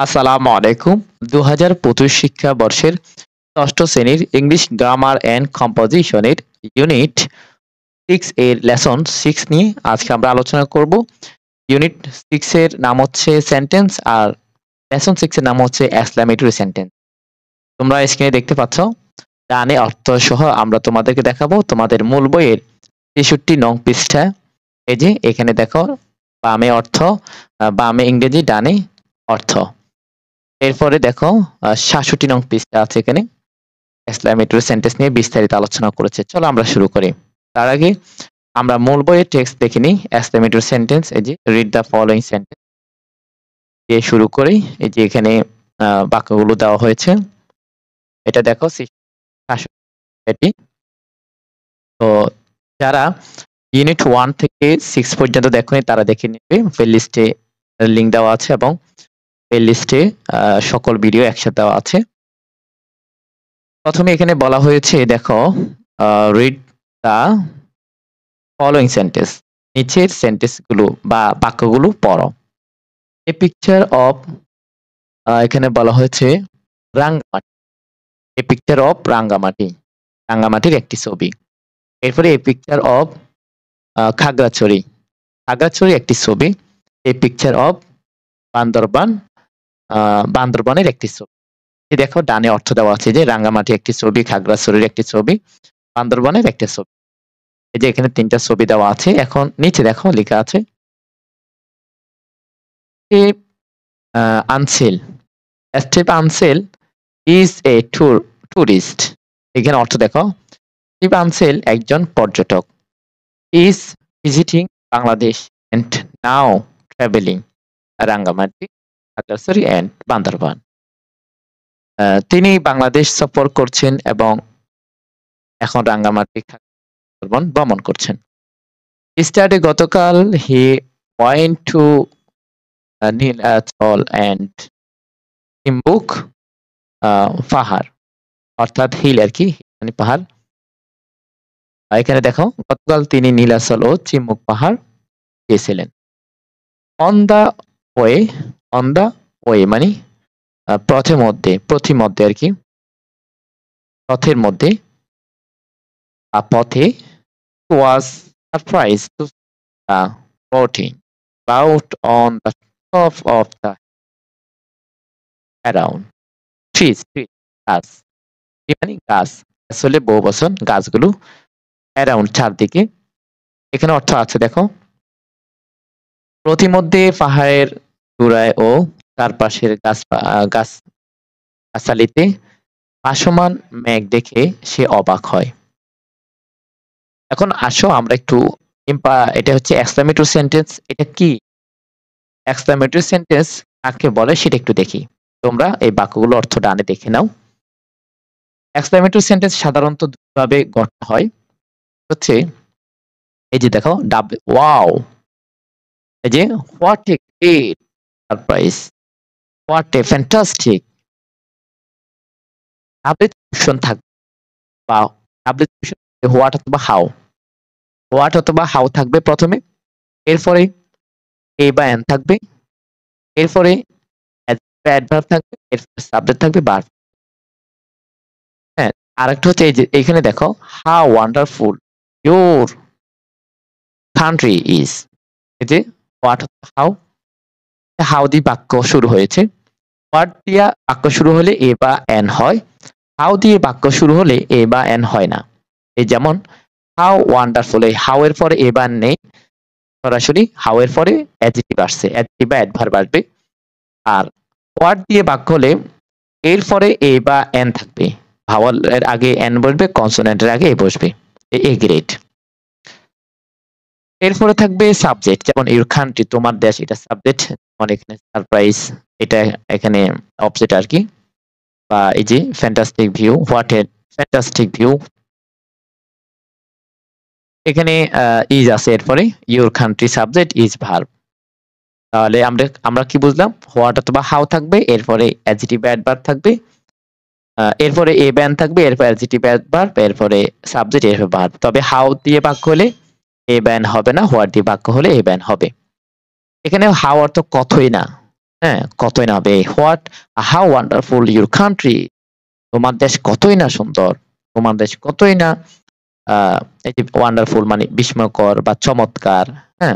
আসসালামু আলাইকুম। ২০২৫ শিক্ষাবর্ষের ৬ষ্ঠ শ্রেণীর ইংলিশ গ্রামার অ্যান্ড কম্পোজিশনের ইউনিট 6 এর লেসন 6 নিয়ে আজকে আমরা আলোচনা করব। ইউনিট 6 এর নাম হচ্ছে সেন্টেন্স আর লেসন 6 এর নাম হচ্ছে এক্সক্লেমেটরি সেন্টেন্স। তোমরা স্ক্রিনে দেখতে পাচ্ছ। ডানে অর্থ সহ আমরা তোমাদেরকে দেখাবো তোমাদের মূল বইয়ের ৬৩ নং পৃষ্ঠা। এই যে এখানে দেখো, বামে অর্থ, বামে ইংরেজি, ডানে অর্থ। এরপরে দেখো ৬৭ নং পৃষ্ঠা আছে, এখানে এক্সক্লেমেটরি সেন্টেন্স নিয়ে বিস্তারিত আলোচনা করেছে। চলো আমরা শুরু করি। তার আগে আমরা মূল বইয়ের টেক্সট দেখে নিই। এক্সক্লেমেটরি সেন্টেন্স, এই যে রিড দ্য ফলোইং সেন্টেন্স দিয়ে শুরু করি। এই যে এখানে বাক্যগুলো দেওয়া হয়েছে। এটা দেখো ৬৭। তো যারা ইউনিট 1 থেকে 6 পর্যন্ত দেখোনি তারা দেখে নেবে। প্লেলিস্টে লিংক দেওয়া আছে এবং প্লেলিস্টে সকল ভিডিও একসাথে দেওয়া আছে। প্রথমে এখানে বলা হয়েছে, দেখো, রিড দ্য ফলোইং সেন্টেন্স, নিচের সেন্টেন্স গুলো বা বাক্যগুলো পড়ো। এ পিকচার অফ, এখানে বলা হয়েছে Rangamati. A picture of Rangamati, রাঙ্গামাটির একটি ছবি। এরপরে a picture of Khagrachari, Khagrachari একটি ছবি। এ পিকচার অফ বান্দরবান, বান্দরবানের একটি ছবি। দেখো ডানে অর্থ দেওয়া আছে যে রাঙ্গামাটি একটি ছবি, খাগড়াছড়ির একটি ছবি, বান্দরবানের একটা ছবি। এই যে এখানে ৩টা ছবি দেওয়া আছে। এখন নিচে দেখো লেখা আছে Ansel, Steve Ansel is a tourist. এখানে অর্থ দেখো, স্টিভ আনসেল একজন পর্যটক। Is visiting Bangladesh and now travelling Rangamati, Khagrachari and Bandarban. তিনি বাংলাদেশ সফর করছেন এবং এখন রাঙ্গামাটি, বান্দরবান ভ্রমণ করছেন। স্টাডি গতকাল he went to Nilachal and Chimbuk পাহাড়, অর্থাৎ হিল আর কি, মানে পাহাড়। এখানে দেখো গতকাল তিনি নীলাচল ও চিম্বুক পাহাড় গিয়েছিলেন। On the way, on the way মানে পথে আর কি, পথের মধ্যে পথে was surprise to floating cloud on the top of the around trees, গাছ, মানে গাছ, আসলে বহু বছর গাছগুলো অ্যারাউন্ড চারদিকে। এখানে অর্থ আছে দেখো, প্রতিমধ্যে পাহাড়ের চূড়ায় ও চারপাশের গাছালিতে ভাসমান মেঘ দেখে সে অবাক হয়। এখন আসো আমরা একটু এটা হচ্ছে এক্সক্লেমেটরি সেন্টেন্স। এটা কি এক্সক্লেমেটরি সেন্টেন্স কাকে বলে সেটা একটু দেখি। তোমরা এই বাক্যগুলো অর্থ ডানে দেখে নাও। এক্সক্লেমেটরি সেন্টেন্স সাধারণত দুভাবে গঠন হয়। হচ্ছে এই যে দেখো, ওয়াও, এই যে what a great surprise, what a fantastic. Double question থাকবে বা ডাবল কোশ্চেন, হোয়াট অথবা হাউ, হোয়াট অথবা হাউ থাকবে প্রথমে, এরপরে এ বা এন থাকবে, এরপরে অ্যাডভার্ব থাকবে, এরপরে সাবজেক্ট থাকবে, ভার্ব। হ্যাঁ, আরেকটা হচ্ছে এই যে এখানে দেখো, how wonderful your country is. এই যে হোয়াট হাউ, হাউ দিয়ে বাক্য শুরু হয়েছে। হোয়াট দিয়া বাক্য শুরু হলে এ বা এন হয়, হাউ দিয়ে বাক্য শুরু হলে এ বা এন হয় না। এই যেমন হাউ ওয়ান্ডারফুল, এই হাউ এর পরে এ বা এন নেই, সরাসরি হাউ এর পরে অ্যাডজেক্টিভ আসছে, অ্যাডজেক্টিভ বা অ্যাডভার্ব আসবে। আর হোয়াট দিয়ে বাক্য হলে এরপরে এ বা এন থাকবে, ভাওয়ালের আগে এন বসবে, কনসোনেন্টের আগে এ বসবে, এ গ্রেড। এরপরে থাকবে সাবজেক্ট, যেমন ইউর কান্ট্রি, তোমার দেশ, এটা সাবজেক্ট। যেমন এখানে সারপ্রাইজ, এটা এখানে অবজেক্ট আর কি। বা এই যে fantastic view, what a fantastic view, এখানে ইজ আছে। এরপরে your country subject, is verb. তাহলে আমরা কি বুঝলাম, হোয়াট অথবা হাউ থাকবে, এরপরে অ্যাডজেক্টিভ অ্যাডভার্ব থাকবে, এরপরে এ ব্যান থাকবে, এরপর অ্যাডজেক্টিভ অ্যাডভার্ব, এরপরে সাবজেক্ট, এরপর ভার্ব। তবে হাউ দিয়ে বাক্য হলে এ ব্যান হবে না, হোয়াট দিয়ে বাক্য হলে এ ব্যান হবে। এখানে হাউ অর্থ কতই না, হ্যাঁ, কতই না হবে। How wonderful your country. তোমার দেশ কতই না সুন্দর। তোমার দেশ কতই না আ এই যে ওয়ান্ডারফুল মানে বিস্ময়কর বা চমৎকার। হ্যাঁ?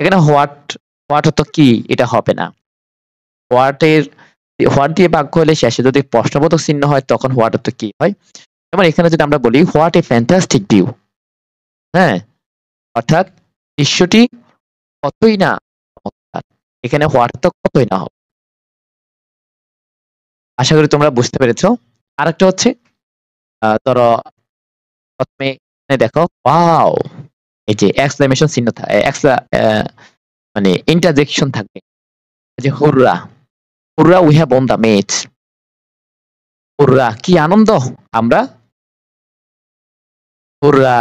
এখানে হোয়াট অর্থ কি এটা হবে না। হোয়াট হোয়াট দিয়ে বাক্য হলে শেষে যদি প্রশ্নবোধক চিহ্ন হয় তখন হোয়াট অর্থ কি হয়? যেমন এখানে যদি আমরা বলি হোয়াট এ ফ্যান্টাস্টিক ভিউ। হ্যাঁ? অর্থাৎ দৃশ্যটি কতই না চমৎকার। এখানে হোয়াট তো কতই না হবে। আশা করি তোমরা বুঝতে পেরেছ। আরেকটা হচ্ছে ধরো ১ম এ এখানে দেখো ওয়াও! এই যে এক্সক্লেমেশন চিহ্ন মানে ইন্টারজেকশন থাকবে। এই যে হুররা! হুররা we have won the match. হুররা! কি আনন্দ! আমরা হুররা,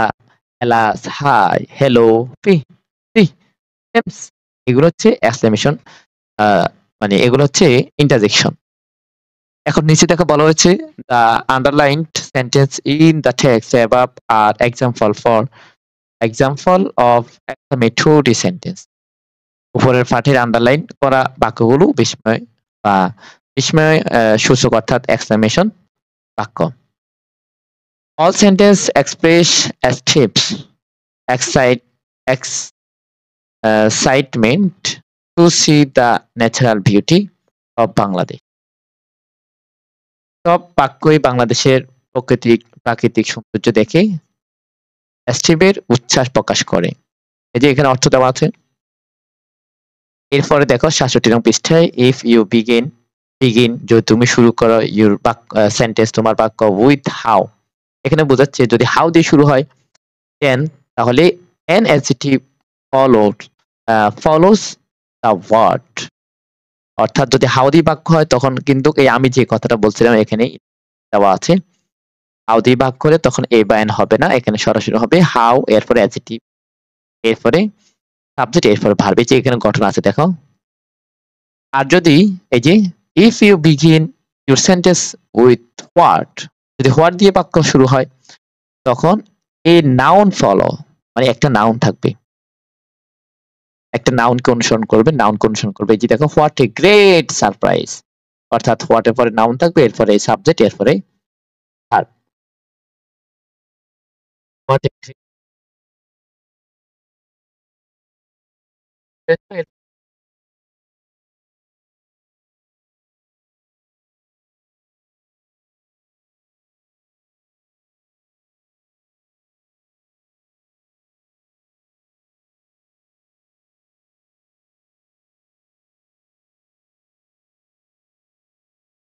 হেলাস, হাই, হ্যালো, ফি, ফি, জেমস এগুলো হচ্ছে এক্সক্লেমেশন আ মানে এগুলো হচ্ছে ইন্টারজেকশন। এখন নিচে দেখো বলা হয়েছে the underlined sentence in the text above are example of exclamatory sentence. উপরের পাঠের আন্ডারলাইন করা বাক্যগুলো বা বিস্ময় সূচক অর্থাৎ এক্সক্লেমেশন বাক্য। All sentence express escapes excite excitement to see the natural beauty of Bangladesh. সব বাক্যই বাংলাদেশের প্রাকৃতিক সৌন্দর্য দেখে স্টিভের উচ্ছ্বাস প্রকাশ করে। এই যে এখানে অর্থ দেওয়া আছে। এরপরে দেখো ৬৭ নং পৃষ্ঠায় ইফ ইউ বিগিন যদি তুমি শুরু করো ইউর সেন্টেন্স তোমার বাক্য উইথ হাউ এখানে বোঝাচ্ছে যদি হাউ দিয়ে শুরু হয় দেন তাহলে an adjective follows the word অর্থাৎ যদি হাউ দিয়ে বাক্য হয় তখন কিন্তু এই আমি যে কথাটা বলছিলাম এখানে দেওয়া আছে। হাউ দিয়ে বাক্য হলে তখন এ বা এন হবে না। এখানে সরাসরি হবে হাউ এরপরে অ্যাডজেক্টিভ এরপরে সাবজেক্ট এরপরে ভার্ব এই যে এখানে গঠন আছে দেখো। আর যদি এই যে if you begin your sentence with what যদি হোয়াট দিয়ে বাক্য শুরু হয় তখন এ নাউন ফলো মানে একটা নাউন থাকবে। একটা নাউনকে অনুসরণ করবে, নাউনকে অনুসরণ করবে। এই যে দেখো হোয়াট এ গ্রেট সারপ্রাইজ অর্থাৎ হোয়াট এর পরে নাউন থাকবে এরপরে সাবজেক্ট এরপরে ভার্ব। What a